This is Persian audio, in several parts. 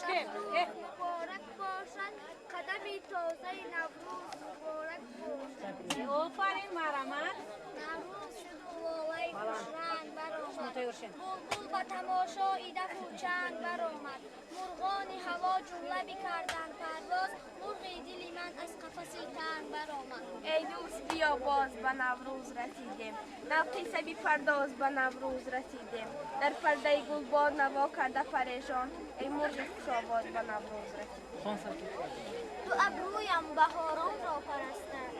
مبارک باشد قدمی تازه نوروز مبارک باشد. آفرین مرحمت. نوروز شد و لالای خوشرنگ برآمد. بلبل با تماشای دف و چنگ برآمد. مرغان هوا جمله بکردند پرواز. مرغ دل من از قفس تنگ برآمد. ای دوست بیا باز به نوروز رسیدیم، نوقیسه بپرداز به نوروز رسیدیم، در پرده گلباد نوا کرده پریشان، ای مرغ خوش آواز به نوروز رسیدیم. تو ابرویم بهاران را پرستد،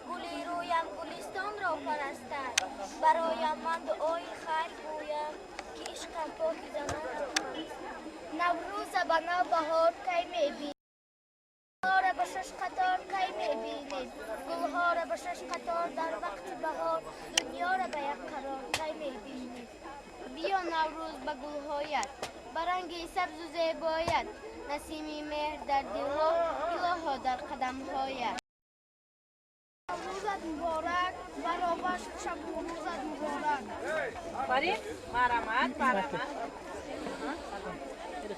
گلی رویم گلستان را پرستد، برایم من دعای خیر گویم که عشقم پاک زنان را پرستد. نوروز به نو بهار کی میبینی؟ گلها را به شش قطار کی میبینید؟ گلها را به شش قطار در وقت بهار، دنیا را به یک قرار کی میبینید؟ بیا نوروز به گلهایت، به رنگ سبز و زیبایت، نسیمی مهر در دلها، گلها در قدمهایت. نوروزت مبارک، برابر شب نوروزت مبارک. آفرین مرحمت.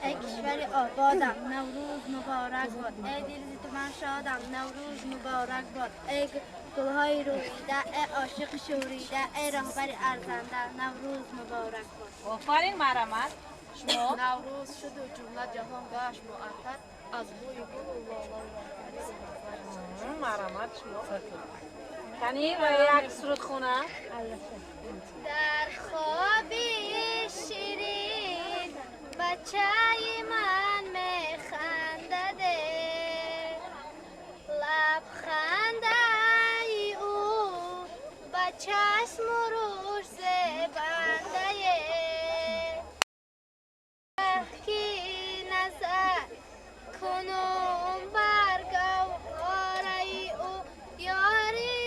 ای کشور آبادم نوروز مبارک باد، ای دل تو من شادم نوروز مبارک باد، ای گلهای رویده، ای عاشق شوریده، ای رهبر ارزنده نوروز مبارک باد. آفرین مرحمت. شما نوروز شد و جمله جهان گشت معطر از بوی گل و لاله. مرحمت شما کنی و یک سرود خونه. در خوابی شیرین بچه من میخندده، لبخنده او به چشم و روش زیبنده، کی نظر کنم بر گوهر او یاری.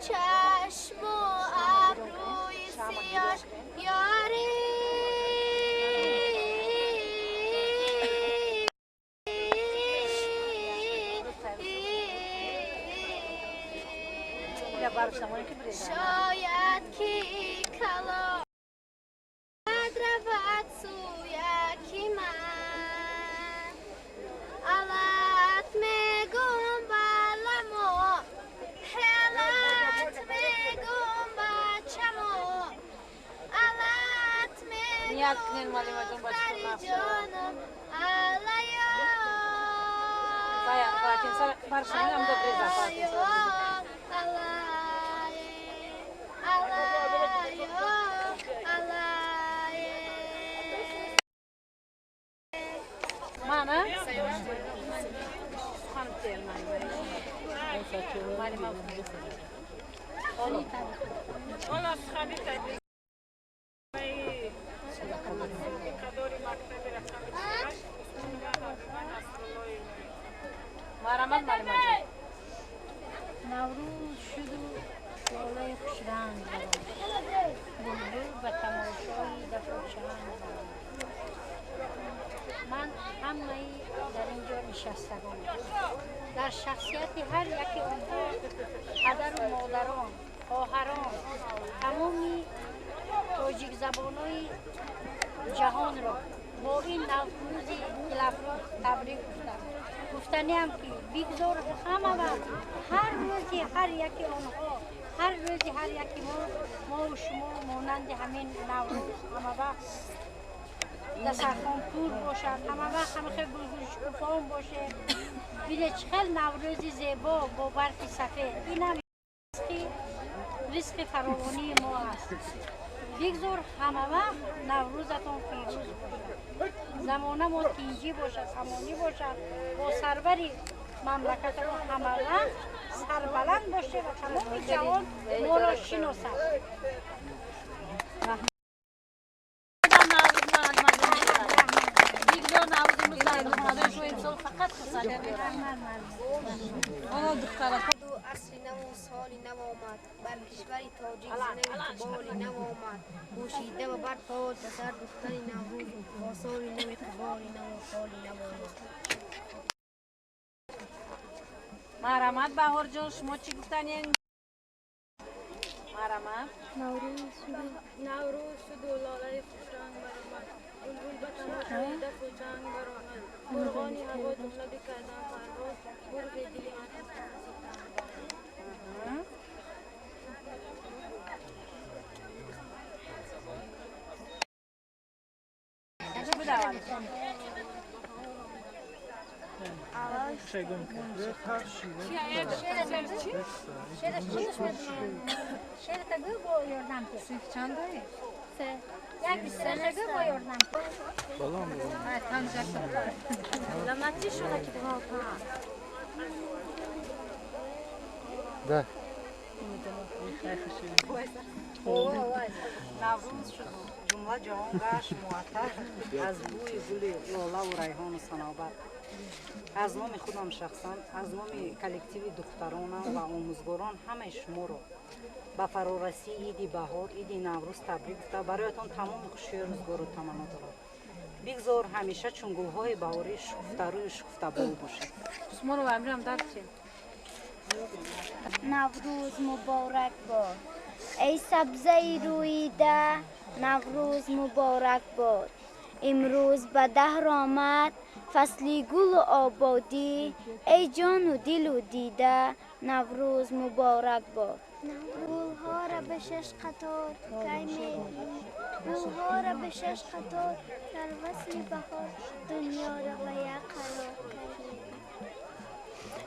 چشم و ابروی سیاش یاری. شاید کی کلا رود سوی من، علت میگم بلمو، حلت میگم بچمو، علت میگم دختری جانم علیا. Mana? نوروز شد و شعله خوشرنگ بلبل به تماشای دف و چنگ. من همه در اینجا نشستگان در شخصیت هر یکی آنها قدر و مادران، خواهران، تمامی تاجیک زبان‌های جهان را با این نوروز دلافروز تبریک گفتم. گفتنی هم که بگذار همه وقت هر روزی هر یکی آنها هر روزی هر یکی ما و شما مانند همین نوروز همه وقت دسترخوان پر باشد، همه وقت همه خیلی گل شکوفان باشه. ببینید چقدر نوروز زیبا با برف سفید. این هم رزق فراوانی ما است. بگذار همه وقت نوروزتان پیروز باشد، زمانه ما تیجی باشد، امانی باشد، با سروری مملکت ما همه وقت سربلند باشه و تمام جهان ما را شناسد. عصری نو سالی نو آمد بر کشوری تاجیک زنه قبالی نو آمد پوشیده و بر تاج به سر دختری نوروز با سالی نو قبالی نو سالی نو آمد. مرحمت بهار جان، شما چی گفتنین؟ مرحمت نوروز شد و لاله خوشرنگ برآمد بلبل به تماشای دف و چنگ برآمد مرغانی هوا جمله بکردن پرواز مرغ دلی من شعر تگو با یاردم که سیف چند داری؟ سه یک تگو با یاردم که بالام لمتی شده که ده نوروز شد جمله جهان گشت معطر از بوی گل لاله و ریحان و صنوبر. از نام خودم شخصا، از نام کلکتیو دخترانم و آموزگاران همه شما رو با فرارسی عید بهار، عید نوروز تبریک گفته برایتان تمام خوشی روزگار و تمنا دارم. بگذار همیشه چون گل‌های بهاری شکفته روی شکفته بال باشید. شما رو امرم درک نوروز مبارک باد ای سبزه رویده، نوروز مبارک باد. امروز به دهر آمد فصلی گل و آبادی، ای جان و دل و دیده نوروز مبارک باد. گلها را به شش قطار کی می‌بینی، گلها را به شش قطار در وصل بهار دنیا را به یک قرار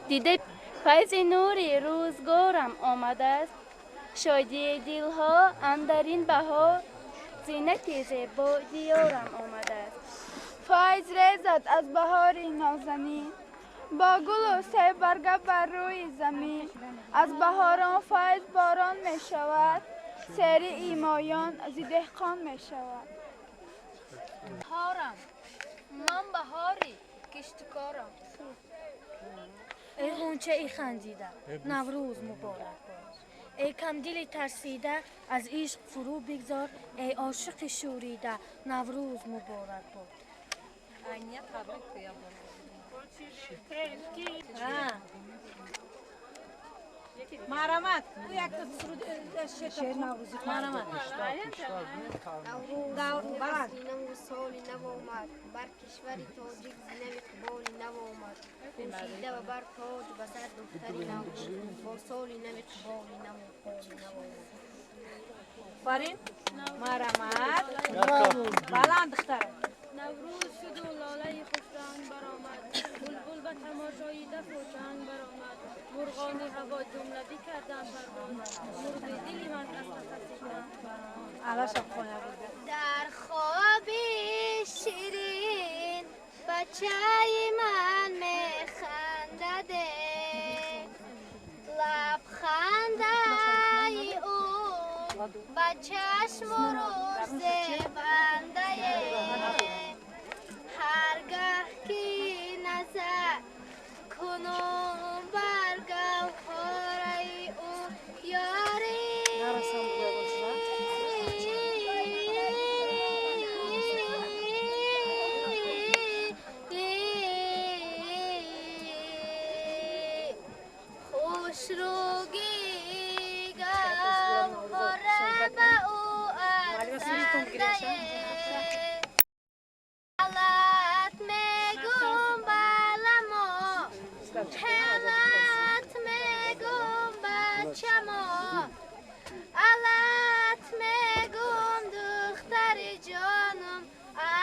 دیده فیض نوری روزگارم آمده است، شادی دلها اندرین بهار زینت زیبا دیارم آمده است. فایز ریزد از بهار نازنین، با گل و سه برگه بر روی زمین. از بهاران فایز باران می شود، سیر ایمایان از دهقان می شود. بهارم من بهاری کشتکارم ای غنچه ای خندیده نوروز مبارک باد. ای کمدلی ترسیده از عشق فرو بگذار، ای عاشق شوریده نوروز مبارک باد. عینیت تبریک بیا مرحمت او یک تا شعر نوروزی مرحمت عصری نو سالی نو آمد بر کشوری تاجیک زینه قبالی نو آمد پوشیده و بر تاج به سر دختری نوروز با سالی نو قبالی نو سالی نو آمد. فرین مرحمت بلند دخترم نوروز شد و لاله خوشرنگ برآمد بلبل به تماشای دف و چنگ برآمد مرغان هوا جمله بکردن پرواز مرغ دلی من از علاش خونه بود در خواب شیرین بچه من میخندده، لبخنده او به چشم روش زیبنده، هرگاه که نظر کنم بر گوهر او یاری خوش روگی алат мегум духтари ҷонам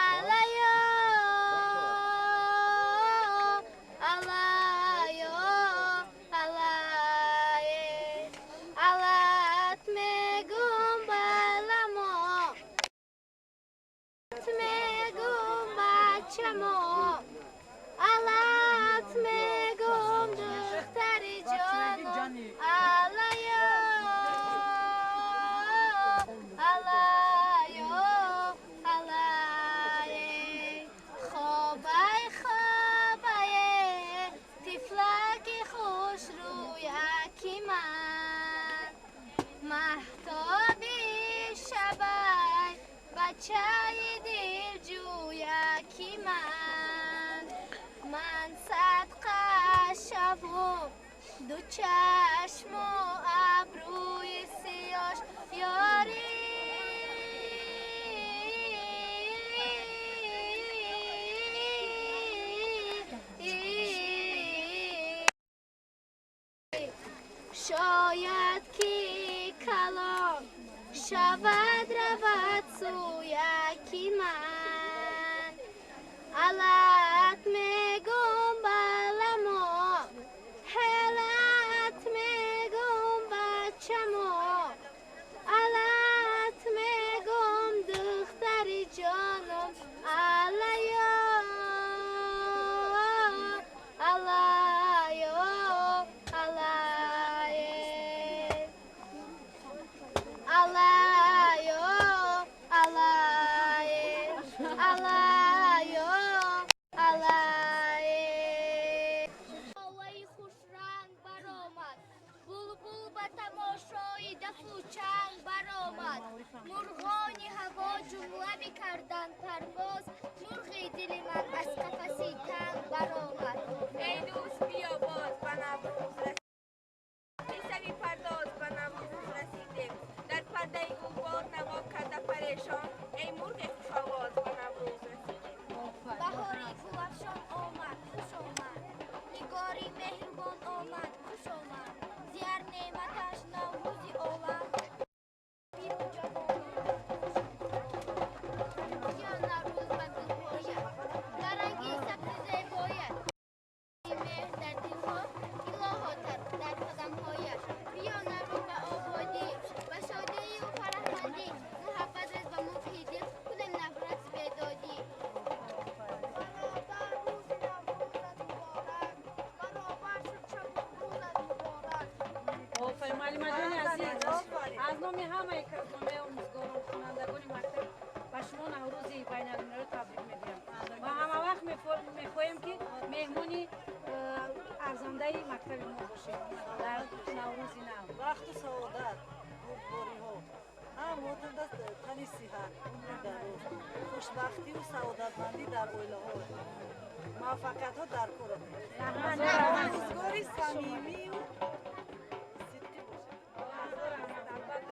алайо алайо алае алат мегум баламо мегум бачамо алат мегум духтари ҷонам алайо алайо алае хобай хобае тифлаки хушрӯяки ман маҳтоби шабай бачаи дилҷӯяки ман садқа шавум ду чашму абрӯи сиёш ёрӣ шояд ки калом шавад равад сӯяки ман алат мегум баламо ҳелат мегум бачамо алат мегум духтари ҷонам алайо алайо алае алайо алае алайо алае ҳавои хушранг баромад булбул ба тамошои дафу чанг баромад мурғони ҳаво ҷумла мекарданд парвоз мурғи дили ман аз қафаси танг баромад ای دوست بیا باز به نوروز رسیدیم سوی پرداز به نوروز رسیدیم در پرده گلبار نوا کرده پریشان ای مرغ خوش آواز به نوروز رسیدیم بهاری گلافشان آمد خوش آمد نگاری مهربان آمد خوش آمد زیار نعمتش نوروزی آمد بیرون جوان یا نوروز به دلهایت در رنگی سبز زیبایت مهر در دلها الهاتت در قدمهایت بیا نوروز به آبادی به شادی و فرحمندی محبت رز به مفهی دل کنیم نفرت بیدادی آفرین معلم جان عزیز از نام همه کارکنان آموزگاران خوانندگان مکتب به شما نوروزی بین‌المللی تبریک میگویم و همه وقت میخواهیم که مهمونی ارزنده مکتب ما باشیم در نوروزی نو وقت سعادت بردباری ها هم دست تنی صحت عمر دراز خوشبختی و سعادتمندی در اویله ها موفقیت ها در کار ها омӯзгори самимию